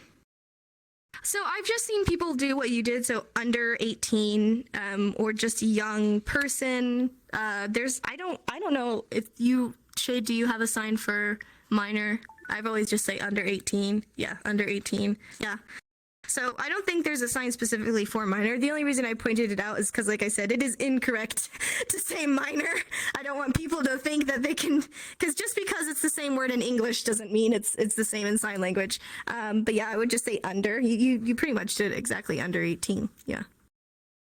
So I've just seen people do what you did, so under 18, or just a young person. I don't know if you, Shay, do you have a sign for minor? I've always just say under 18. Yeah, under 18. Yeah. So I don't think there's a sign specifically for minor. The only reason I pointed it out is because, like I said, it is incorrect to say minor. I don't want people to think that they can, because just because it's the same word in English doesn't mean it's the same in sign language. But yeah, I would just say under. You pretty much did exactly under 18. Yeah.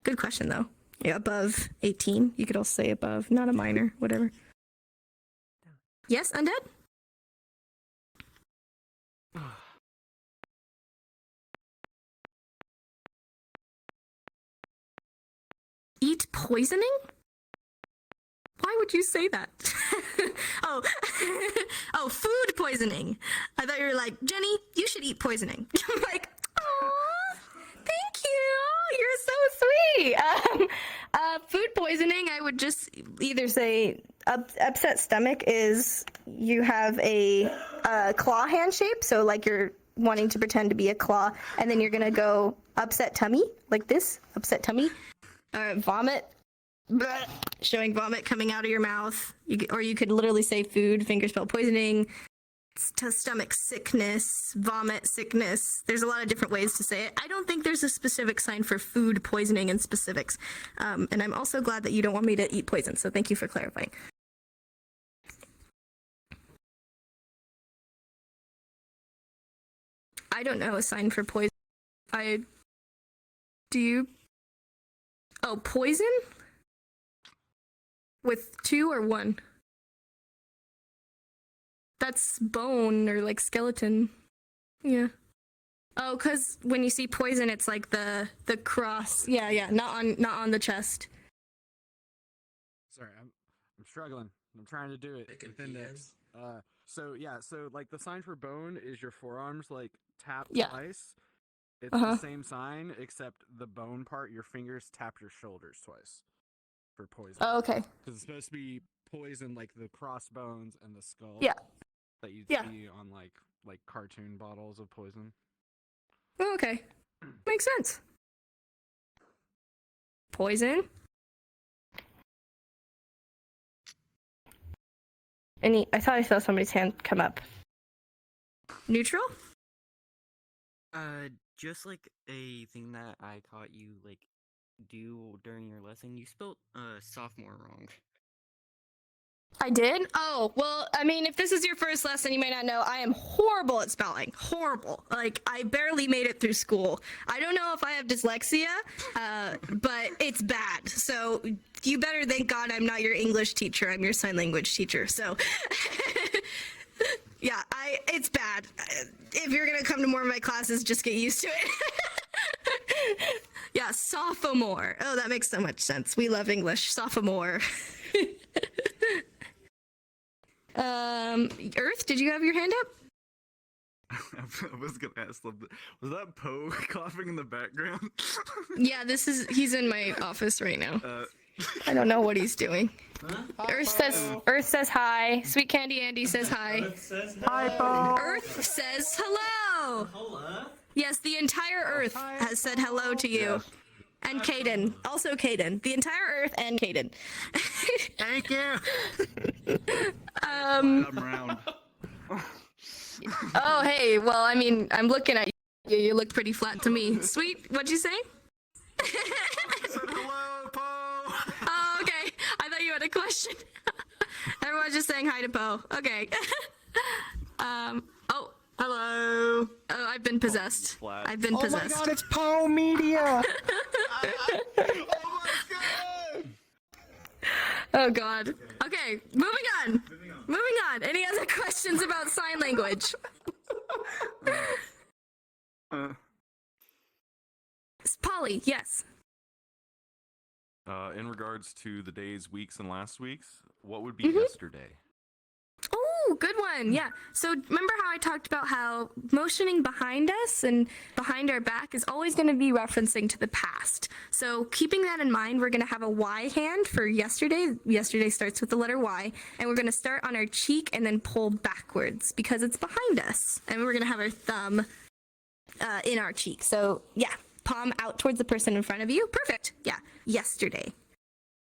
Good question though. Yeah, above 18. You could also say above, not a minor, whatever. Yes, undead? Eat poisoning? Why would you say that? Oh, oh, food poisoning. I thought you were like, Jenny, you should eat poisoning. I'm like, aw, thank you. You're so sweet. Food poisoning, I would just either say upset stomach is you have a claw hand shape, so like you're wanting to pretend to be a claw, and then you're gonna go upset tummy, like this, upset tummy. Vomit, bleh, showing vomit coming out of your mouth. Or you could literally say food, fingerspell poisoning, stomach sickness, vomit sickness. There's a lot of different ways to say it. I don't think there's a specific sign for food poisoning in specifics. And I'm also glad that you don't want me to eat poison, so thank you for clarifying. I don't know a sign for poison. Do you? Oh, poison? With 2 or 1? That's bone or like skeleton. Yeah. Oh, cause when you see poison, it's like the cross. Yeah, not on the chest. Sorry, I'm struggling. I'm trying to do it within this. So like the sign for bone is your forearms like tap twice. It's the same sign except the bone part, your fingers tap your shoulders twice for poison. Oh, okay. Because it's supposed to be poison like the crossbones and the skull. Yeah. That you'd see on like cartoon bottles of poison. Oh, okay. Makes sense. Poison. I thought I saw somebody's hand come up. Neutral? Just like a thing that I caught you like do during your lesson, you spelled sophomore wrong. I did? Oh, well, I mean, if this is your first lesson, you may not know, I am horrible at spelling. Horrible. Like, I barely made it through school. I don't know if I have dyslexia, but it's bad. So you better thank God I'm not your English teacher. I'm your sign language teacher. So yeah, it's bad. If you're going to come to more of my classes, just get used to it. Yeah, sophomore. Oh, that makes so much sense. We love English. Sophomore. Earth, did you have your hand up? I was gonna ask something. Was that Poe coughing in the background? Yeah, he's in my office right now. I don't know what he's doing. Huh? Earth says hi. Sweet Candy Andy says hi. Hi, Poe. Earth says hello. Hello. Yes, the entire Earth has said hello to you. Yes. And Caden. Also Caden. The entire Earth and Caden. Thank you. I'm round. Oh, hey. Well, I mean, I'm looking at you. You look pretty flat to me. Sweet. What'd you say? I said hello, Poe. Oh, okay. I thought you had a question. Everyone's just saying hi to Poe. Okay. Oh, hello. Oh, I've been possessed. I've been Oh my possessed. God, it's Poe Media. Oh my god. Oh God. Okay, moving on. Moving on. Any other questions about sign language? Polly, yes. In regards to the days, weeks, and last weeks, what would be yesterday? Oh, good one. Yeah. So remember how I talked about how motioning behind us and behind our back is always going to be referencing to the past. So keeping that in mind, we're going to have a Y hand for yesterday. Yesterday starts with the letter Y, and we're going to start on our cheek and then pull backwards because it's behind us. And we're going to have our thumb in our cheek. So yeah, palm out towards the person in front of you. Perfect. Yeah. Yesterday.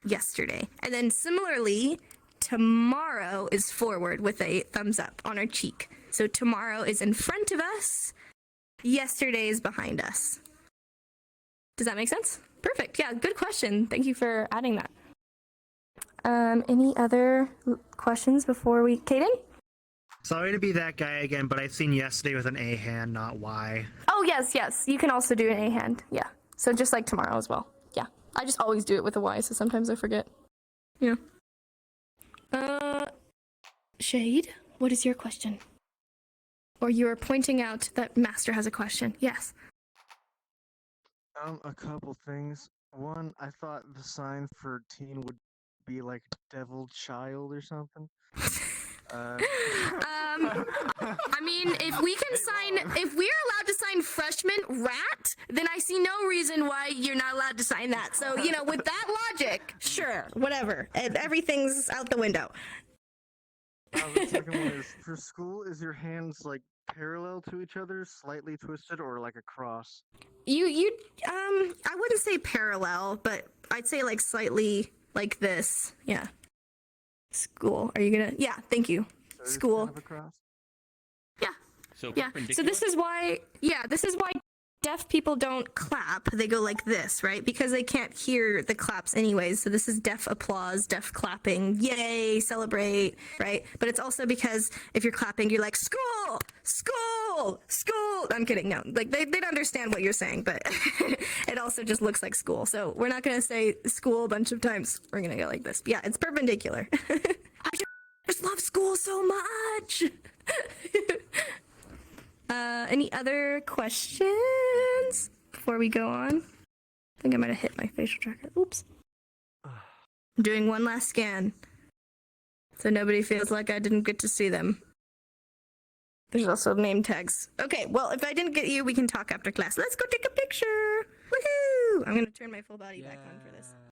Yesterday. And then similarly, tomorrow is forward with a thumbs up on our cheek. So tomorrow is in front of us. Yesterday is behind us. Does that make sense? Perfect. Yeah, good question. Thank you for adding that. Any other questions before we... Kaden? Sorry to be that guy again, but I've seen yesterday with an A hand, not Y. Oh, yes, yes. You can also do an A hand. Yeah. So just like tomorrow as well. Yeah. I just always do it with a Y, so sometimes I forget. Yeah. Shade, what is your question? Or you are pointing out that Master has a question. Yes. A couple things. One, I thought the sign for teen would be like devil child or something. I mean, if we are allowed to sign freshman rat, then I see no reason why you're not allowed to sign that. So, with that logic, sure, whatever. Everything's out the window. The second one is, for school, is your hands like parallel to each other, slightly twisted, or like a cross? I wouldn't say parallel, but I'd say like slightly like this. Yeah. School. Are you gonna? Yeah. Thank you. So it's School. kind of a cross? Yeah. So Yeah. So this is why. Yeah. This is why deaf people don't clap. They go like this, right? Because they can't hear the claps anyways. So this is deaf applause, deaf clapping. Yay! Celebrate, right? But it's also because if you're clapping, you're like school, school, school. I'm kidding. No, like they'd understand what you're saying, but it also just looks like school. So we're not gonna say school a bunch of times. We're gonna go like this. Yeah, it's perpendicular. I just love school so much. Any other questions before we go on? I think I might have hit my facial tracker. Oops. I'm doing one last scan, so nobody feels like I didn't get to see them. There's also name tags. Okay, well, if I didn't get you, we can talk after class. Let's go take a picture. Woohoo! I'm gonna turn my full body back on for this.